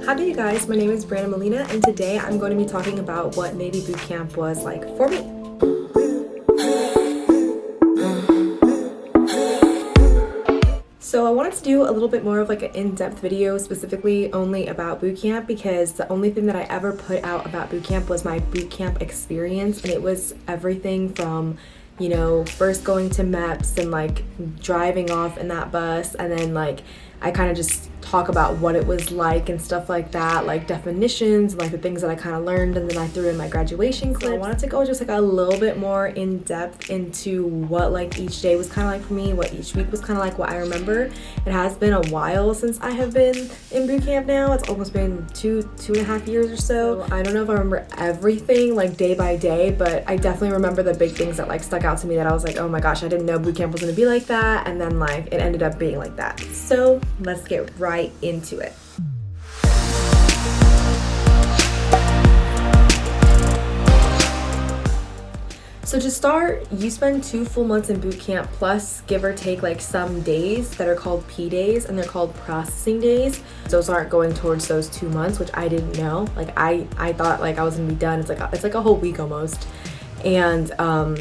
Howdy you guys, my name is Bryanna Molina and today I'm going to be talking about what Navy boot camp was like for me. So I wanted to do a little bit more of like an in-depth video specifically only about boot camp because the only thing that I ever put out about boot camp was my boot camp experience, and it was everything from, you know, first going to MEPS and like driving off in that bus, and then like I kind of just talk about what it was like and stuff like that, like definitions, like the things that I kind of learned, and then I threw in my graduation clip. So I wanted to go just like a little bit more in depth into what like each day was kind of like for me, what each week was kind of like, what I remember. It has been a while since I have been in boot camp now. It's almost been two and a half years or so. I don't know if I remember everything like day by day, but I definitely remember the big things that like stuck out to me that I was like, oh my gosh, I didn't know boot camp was gonna be like that, and then like it ended up being like that. So let's get right into it. So to start, you spend 2 full months in boot camp plus give or take like some days that are called P days, and they're called processing days. Those aren't going towards those 2 months, which I didn't know. Like I thought like I was gonna be done. It's like a whole week almost. And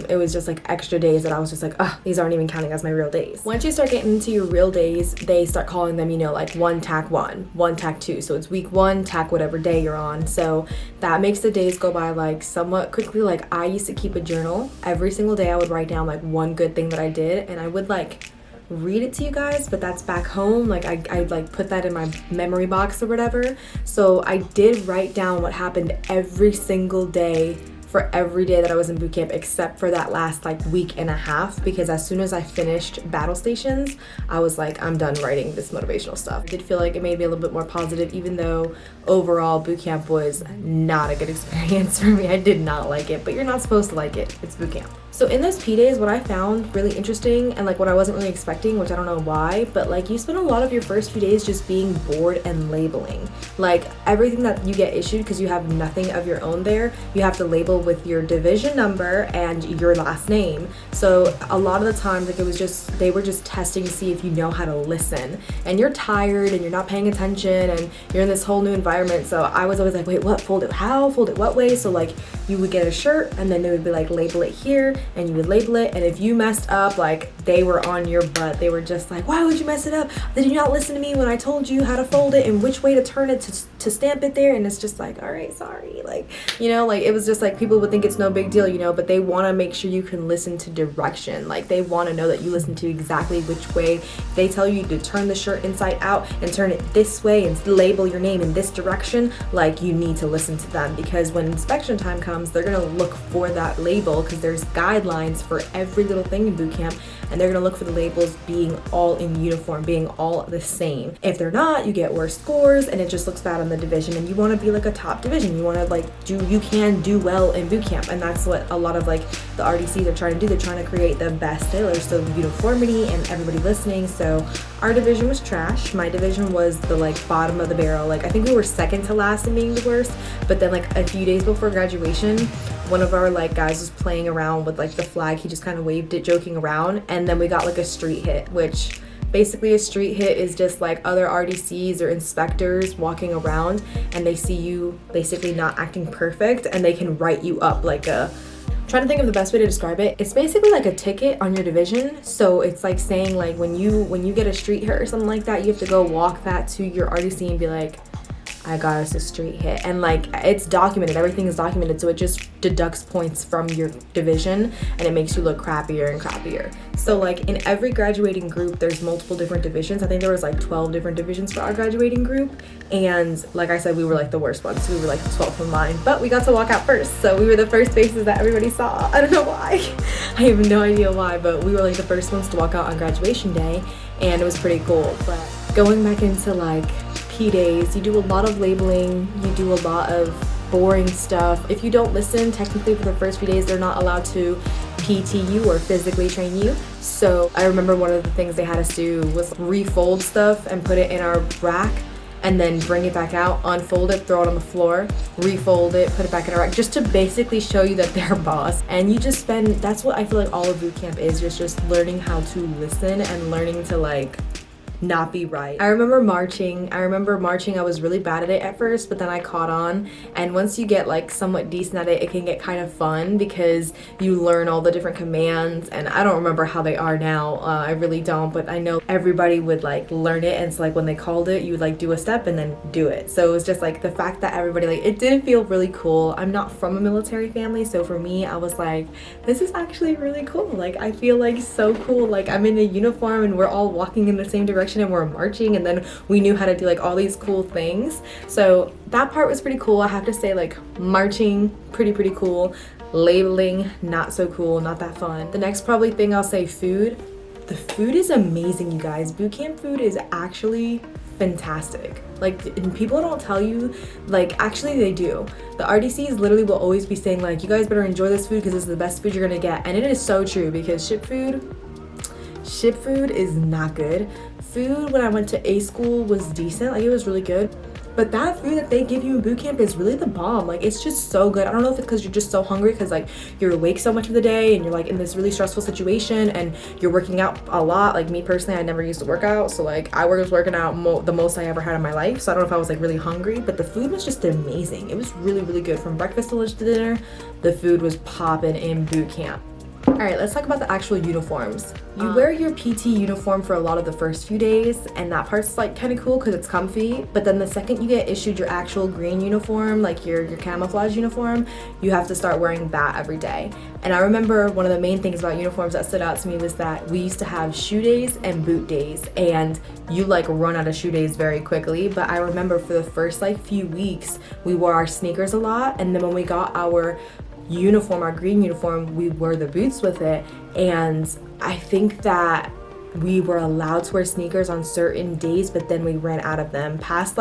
it was just like extra days that I was just like, oh, these aren't even counting as my real days. Once you start getting into your real days, they start calling them, you know, like 1 tack 1, 1 tack 2. So it's week 1, tack whatever day you're on. So that makes the days go by like somewhat quickly. Like I used to keep a journal. Every single day I would write down like one good thing that I did, and I would like read it to you guys, but that's back home. Like I like put that in my memory box or whatever. So I did write down what happened every single day for every day that I was in boot camp, except for that last like week and a half, because as soon as I finished battle stations, I was like, I'm done writing this motivational stuff. I did feel like it made me a little bit more positive, even though overall boot camp was not a good experience for me. I did not like it, but you're not supposed to like it. It's boot camp. So in those P days, what I found really interesting, and like what I wasn't really expecting, which I don't know why, but like you spend a lot of your first few days just being bored and labeling. Like everything that you get issued, because you have nothing of your own there, you have to label with your division number and your last name. So a lot of the times, like it was just, they were just testing to see if you know how to listen, and you're tired and you're not paying attention and you're in this whole new environment. So I was always like, wait, what, fold it how, fold it what way? So like you would get a shirt and then they would be like, label it here, and you would label it, and if you messed up, like they were on your butt. They were just like, why would you mess it up? Did you not listen to me when I told you how to fold it and which way to turn it to stamp it there? And it's just like, all right, sorry. Like, you know, like it was just like people would think it's no big deal, you know, but they want to make sure you can listen to direction. Like they want to know that you listen to exactly which way. If they tell you to turn the shirt inside out and turn it this way and label your name in this direction, like you need to listen to them, because when inspection time comes, they're going to look for that label, because there's guidelines for every little thing in boot camp, and they're going to look for the labels being all in uniform, being all the same. If they're not, you get worse scores and it just looks bad on the division, and you want to be like a top division. You want to like you can do well in boot camp, and that's what a lot of like the RDCs are trying to do. They're trying to create the best sailors, so uniformity and everybody listening. So our division was trash. My division was the like bottom of the barrel. Like I think we were second to last in being the worst, but then like a few days before graduation, one of our like guys was playing around with like the flag. He just kind of waved it joking around, and then we got like a street hit, which basically a street hit is just like other RDCs or inspectors walking around and they see you basically not acting perfect, and they can write you up like a, I'm trying to think of the best way to describe it. It's basically like a ticket on your division. So it's like saying like when you get a street hit or something like that, you have to go walk that to your RDC and be like, I got us a street hit, and like it's documented, everything is documented, so it just deducts points from your division and it makes you look crappier and crappier. So like in every graduating group there's multiple different divisions. I think there was like 12 different divisions for our graduating group, and like I said, we were like the worst ones. We were like the 12th in line, but we got to walk out first, so we were the first faces that everybody saw. I don't know why. I have no idea why, but we were like the first ones to walk out on graduation day, and it was pretty cool. But going back into like P days, you do a lot of labeling, you do a lot of boring stuff. If you don't listen, technically for the first few days, they're not allowed to PT you or physically train you. So I remember one of the things they had us do was refold stuff and put it in our rack, and then bring it back out, unfold it, throw it on the floor, refold it, put it back in a rack, just to basically show you that they're boss. And you just spend, that's what I feel like all of boot camp is. You're just learning how to listen and learning to like not be right. I remember marching. I was really bad at it at first, but then I caught on. And once you get like somewhat decent at it, it can get kind of fun because you learn all the different commands. And I don't remember how they are now. I really don't, but I know everybody would like learn it. And so like when they called it, you would like do a step and then do it. So it was just like the fact that everybody, like, it did feel really cool. I'm not from a military family, so for me, I was like, this is actually really cool. Like, I feel like so cool. Like, I'm in a uniform and we're all walking in the same direction and we're marching, and then we knew how to do like all these cool things. So that part was pretty cool. I have to say, like, marching, pretty cool. Labeling, not so cool, not that fun. The next probably thing I'll say, food. The food is amazing, you guys. Boot camp food is actually fantastic. Like, and people don't tell you, like, actually they do. The RDCs literally will always be saying like, you guys better enjoy this food because this is the best food you're gonna get. And it is so true, because ship food is not good. Food when I went to A school was decent, like it was really good. But that food that they give you in boot camp is really the bomb. Like, it's just so good. I don't know if it's because you're just so hungry because like you're awake so much of the day and you're like in this really stressful situation and you're working out a lot. Like me personally, I never used to work out, so like I was working out the most I ever had in my life. So I don't know if I was like really hungry, but the food was just amazing. It was really good. From breakfast to lunch to dinner, the food was popping in boot camp. All right, let's talk about the actual uniforms. You wear your PT uniform for a lot of the first few days, and that part's like kind of cool because it's comfy. But then the second you get issued your actual green uniform, like your camouflage uniform, you have to start wearing that every day. And I remember one of the main things about uniforms that stood out to me was that we used to have shoe days and boot days, and you like run out of shoe days very quickly. But I remember for the first like few weeks, we wore our sneakers a lot, and then when we got our uniform, our green uniform, we wore the boots with it. And I think that we were allowed to wear sneakers on certain days, but then we ran out of them. Past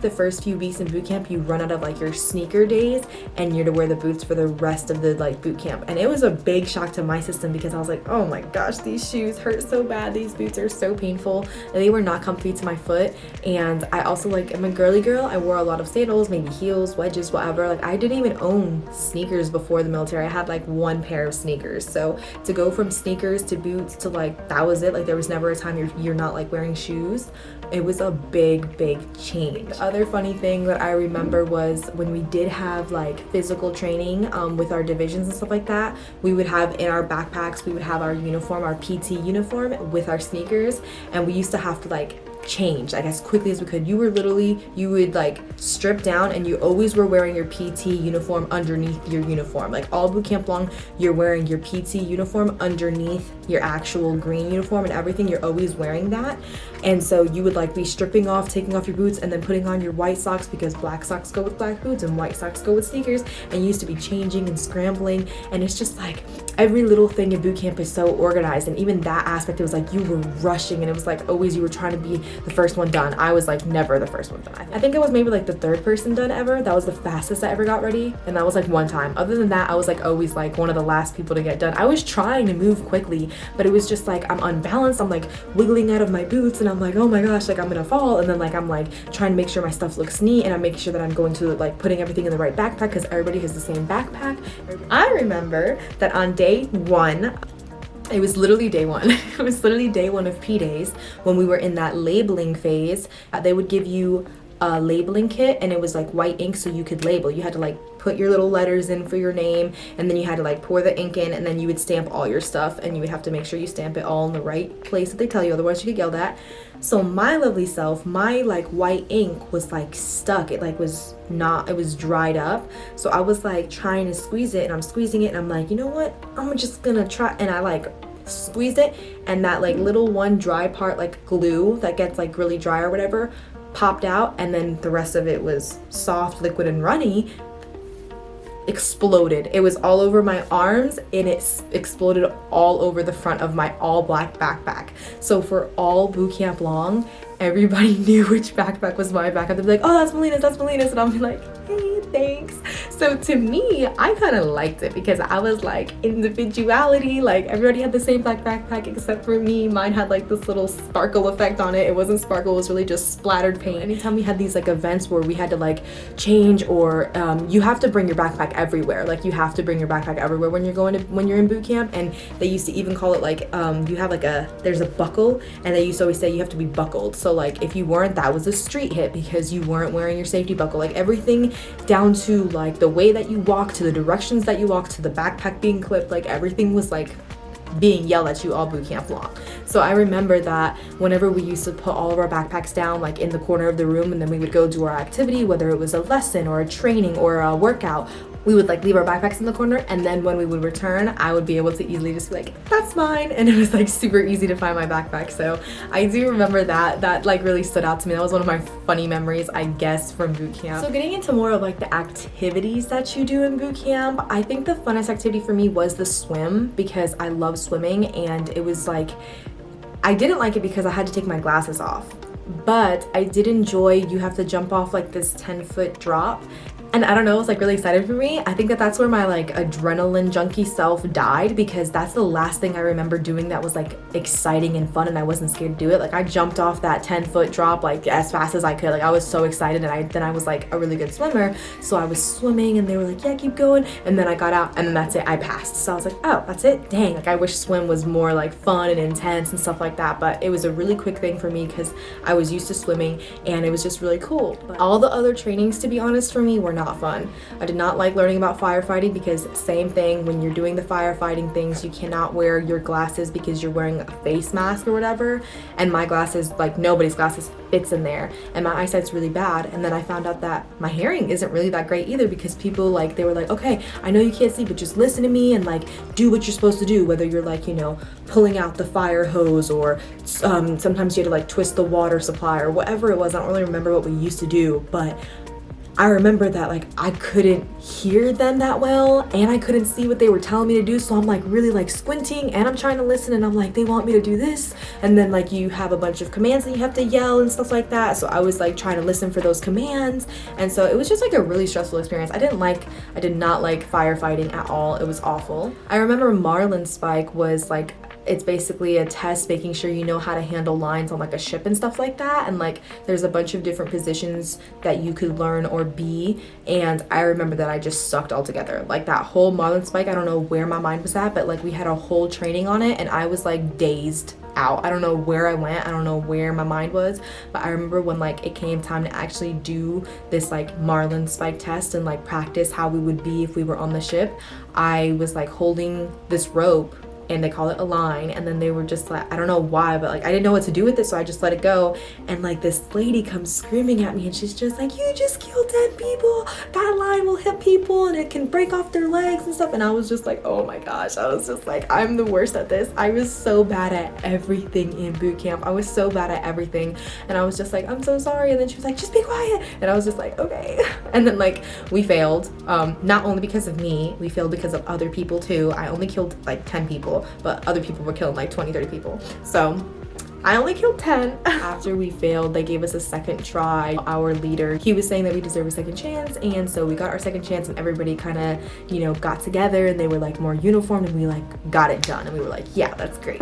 the first few weeks in boot camp, you run out of like your sneaker days and you're to wear the boots for the rest of the like boot camp. And it was a big shock to my system because I was like, oh my gosh, these shoes hurt so bad. These boots are so painful. And they were not comfy to my foot. And I also, like, I'm a girly girl. I wore a lot of sandals, maybe heels, wedges, whatever. Like, I didn't even own sneakers before the military. I had like one pair of sneakers. So to go from sneakers to boots to like, that was it. Like, there was never a time you're not like wearing shoes. It was a big change. The other funny thing that I remember was when we did have like physical training with our divisions and stuff like that, we would have in our backpacks, we would have our uniform, our PT uniform with our sneakers, and we used to have to like change like as quickly as we could. You would like strip down, and you always were wearing your PT uniform underneath your uniform. Like all boot camp long, you're wearing your PT uniform underneath your actual green uniform and everything. You're always wearing that. And so you would like be stripping off, taking off your boots, and then putting on your white socks, because black socks go with black boots and white socks go with sneakers. And you used to be changing and scrambling, and it's just like every little thing in boot camp is so organized. And even that aspect, it was like you were rushing, and it was like always you were trying to be the first one done. I was like never the first one done. I think I was maybe like the third person done ever. That was the fastest I ever got ready, and that was like one time. Other than that, I was like always like one of the last people to get done. I was trying to move quickly, but it was just like I'm unbalanced. I'm like wiggling out of my boots, and I'm like, oh my gosh, like I'm gonna fall. And then like I'm like trying to make sure my stuff looks neat, and I'm making sure that I'm going to like putting everything in the right backpack because everybody has the same backpack. I remember that on day one, it was literally day one. It was literally day one of P days when we were in that labeling phase. They would give you a labeling kit, and it was like white ink so you could label. You had to like put your little letters in for your name, and then you had to like pour the ink in, and then you would stamp all your stuff, and you would have to make sure you stamp it all in the right place that they tell you, otherwise you get yelled at. So my lovely self, my like white ink was like stuck. It like was not, it was dried up. So I was like trying to squeeze it, and I'm squeezing it, and I'm like, you know what, I'm just gonna try. And I like squeezed it, and that like little one dry part, like glue that gets like really dry or whatever, popped out, and then the rest of it was soft, liquid, and runny. Exploded. It was all over my arms, and it exploded all over the front of my all black backpack. So for all boot camp long, everybody knew which backpack was my backpack. They'd be like, oh, that's Melina's, and I'll be like, hey, thanks. So to me, I kind of liked it because I was like individuality, like everybody had the same black backpack except for me. Mine had like this little sparkle effect on it. It wasn't sparkle, it was really just splattered paint. Anytime we had these like events where we had to like change, or you have to bring your backpack everywhere. Like you have to bring your backpack everywhere when you're in boot camp. And they used to even call it like you have like there's a buckle, and they used to always say you have to be buckled. So like if you weren't, that was a street hit because you weren't wearing your safety buckle. Like everything down to like the way that you walk, to the directions that you walk, to the backpack being clipped, like everything was like being yelled at you all boot camp long. So I remember that whenever we used to put all of our backpacks down like in the corner of the room, and then we would go do our activity, whether it was a lesson or a training or a workout, we would like leave our backpacks in the corner, and then when we would return, I would be able to easily just be like, that's mine, and it was like super easy to find my backpack. So I do remember that like really stood out to me. That was one of my funny memories, I guess, from boot camp. So getting into more of like the activities that you do in boot camp, I think the funnest activity for me was the swim, because I love swimming, and it was like, I didn't like it because I had to take my glasses off, but I did enjoy, you have to jump off like this 10-foot drop. And I don't know, it was like really excited for me. I think that's where my like adrenaline junkie self died, because that's the last thing I remember doing that was like exciting and fun, and I wasn't scared to do it. Like I jumped off that 10-foot drop like as fast as I could. Like I was so excited, and then I was like a really good swimmer. So I was swimming and they were like, yeah, keep going. And then I got out, and then that's it, I passed. So I was like, oh, that's it? Dang, like I wish swim was more like fun and intense and stuff like that. But it was a really quick thing for me because I was used to swimming, and it was just really cool. But all the other trainings, to be honest, for me were not fun. I did not like learning about firefighting, because same thing, when you're doing the firefighting things, you cannot wear your glasses because you're wearing a face mask or whatever, and my glasses, like nobody's glasses, fits in there, and my eyesight's really bad. And then I found out that my hearing isn't really that great either, because people like, they were like, okay, I know you can't see, but just listen to me and like do what you're supposed to do, whether you're like, you know, pulling out the fire hose, or sometimes you had to like twist the water supply or whatever it was. I don't really remember what we used to do, but I remember that like I couldn't hear them that well, and I couldn't see what they were telling me to do. So I'm like really like squinting, and I'm trying to listen, and I'm like, they want me to do this, and then like you have a bunch of commands that you have to yell and stuff like that. So I was like trying to listen for those commands, and so it was just like a really stressful experience. I did not like firefighting at all. It was awful. I remember Marlin Spike was like, it's basically a test making sure you know how to handle lines on like a ship and stuff like that, and like there's a bunch of different positions that you could learn or be, and I remember that I just sucked altogether. Like that whole Marlin Spike, I don't know where my mind was at, but like we had a whole training on it, and I was like dazed out. I don't know where I went, I don't know where my mind was, but I remember when like it came time to actually do this like Marlin Spike test and like practice how we would be if we were on the ship, I was like holding this rope, and they call it a line, and then they were just like, I don't know why, but like I didn't know what to do with it, so I just let it go. And like this lady comes screaming at me, and she's just like, you just killed 10 people, that line will hit people and it can break off their legs and stuff. And I was just like, oh my gosh, I was just like, I'm the worst at this. I was so bad at everything in boot camp. I was so bad at everything, and I was just like, I'm so sorry. And then she was like, just be quiet, and I was just like, okay. And then like we failed, not only because of me, we failed because of other people too. I only killed like 10 people, but other people were killing like 20-30 people, so I only killed 10. After we failed, they gave us a second try. Our leader, he was saying that we deserve a second chance, and so we got our second chance, and everybody kind of, you know, got together, and they were like more uniformed, and we like got it done, and we were like, yeah, that's great.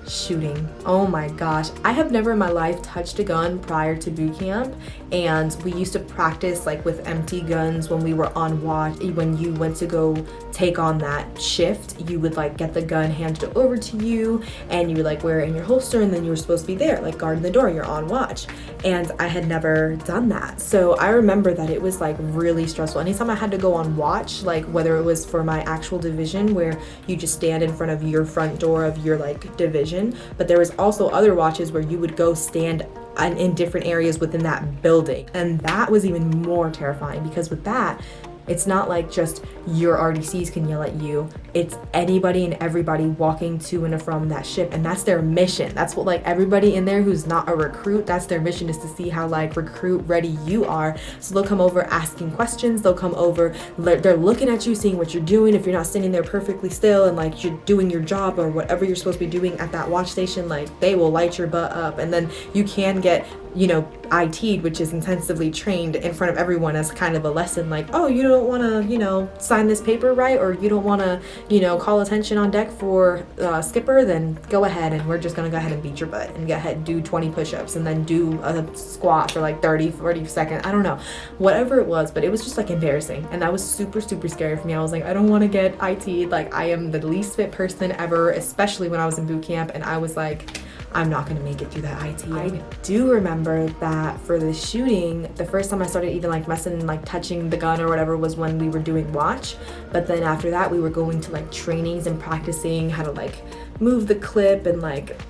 Shooting, oh my gosh, I have never in my life touched a gun prior to boot camp, and we used to practice like with empty guns when we were on watch. When you went to go take on that shift, you would like get the gun handed over to you, and you would like wear it in your holster, and then you were supposed to be there like guarding the door, you're on watch. And I had never done that, so I remember that it was like really stressful. Anytime I had to go on watch, like whether it was for my actual division where you just stand in front of your front door of your like division, but there was also other watches where you would go stand in different areas within that building, and that was even more terrifying, because with that, it's not like just your RDCs can yell at you. it's anybody and everybody walking to and from that ship, and that's their mission. That's what, like, everybody in there who's not a recruit, that's their mission, is to see how like recruit ready you are. So they'll come over asking questions, they'll come over, they're looking at you, seeing what you're doing. If you're not standing there perfectly still and like you're doing your job or whatever you're supposed to be doing at that watch station, like they will light your butt up. And then you can get, you know, IT'd, which is intensively trained in front of everyone as kind of a lesson, like, oh, you don't want to, you know, sign this paper, right? Or you don't want to, you know, call attention on deck for skipper, then go ahead and we're just going to go ahead and beat your butt and go ahead and do 20 push-ups and then do a squat for like 30-40 seconds. I don't know, whatever it was, but it was just like embarrassing. And that was super, super scary for me. I was like, I don't want to get IT'd. Like, I am the least fit person ever, especially when I was in boot camp. And I was like, I'm not gonna make it through that IT. I do remember that for the shooting, the first time I started even like messing, like touching the gun or whatever, was when we were doing watch. But then after that, we were going to like trainings and practicing how to like move the clip and like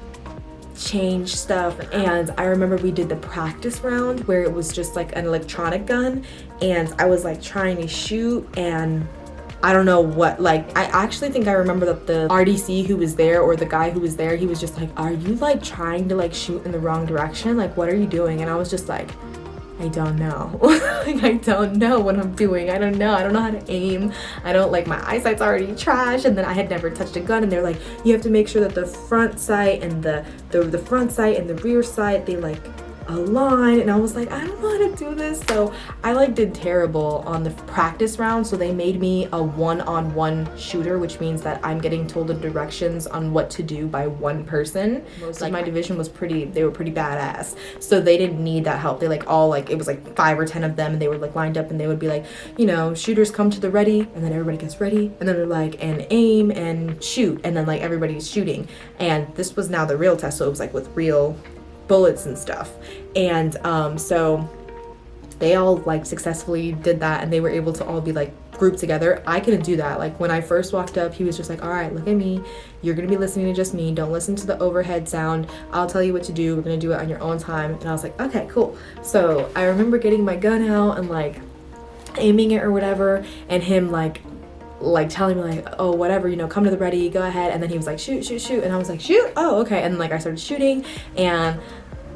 change stuff. And I remember we did the practice round where it was just like an electronic gun, and I was like trying to shoot, and I don't know what, like, I actually think I remember that the RDC who was there, or the guy who was there, he was just like, are you like trying to like shoot in the wrong direction? Like, what are you doing? And I was just like, I don't know. Like, I don't know what I'm doing. I don't know how to aim. I don't, like, my eyesight's already trash. And then I had never touched a gun, and they're like, you have to make sure that the front sight and the front sight and the rear sight, they like align. And I was like, I don't know how to do this. So I like did terrible on the practice round. So they made me a one-on-one shooter, which means that I'm getting told the directions on what to do by one person. Most like my division was they were pretty badass, so they didn't need that help. They like all like, it was like 5 or 10 of them, and they were like lined up, and they would be like, you know, shooters come to the ready, and then everybody gets ready, and then they're like, and aim and shoot, and then like everybody's shooting. And this was now the real test, so it was like with real bullets and stuff. And so they all like successfully did that, and they were able to all be like grouped together. I couldn't do that. Like when I first walked up, he was just like, all right, look at me, you're gonna be listening to just me, don't listen to the overhead sound, I'll tell you what to do, we're gonna do it on your own time. And I was like, okay, cool. So I remember getting my gun out and like aiming it or whatever, and him like telling me like, oh, whatever, you know, come to the ready, go ahead. And then he was like, shoot, shoot, shoot. And I was like, shoot, oh, okay. And like I started shooting, and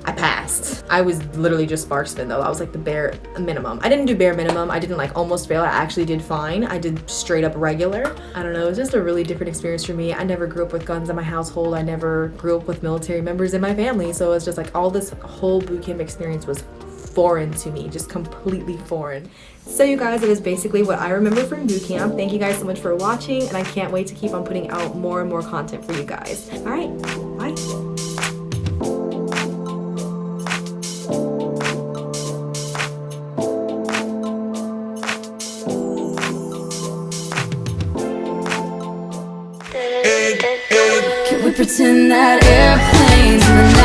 I passed. I was literally just marksman though. I was like the bare minimum. I didn't do bare minimum. I didn't like almost fail. I actually did fine. I did straight up regular. I don't know, it was just a really different experience for me. I never grew up with guns in my household. I never grew up with military members in my family. So it's just like all this whole boot camp experience was foreign to me, just completely foreign. So you guys, it is basically what I remember from boot camp. Thank you guys so much for watching, and I can't wait to keep on putting out more and more content for you guys. All right, bye. Can we pretend that airplanes in the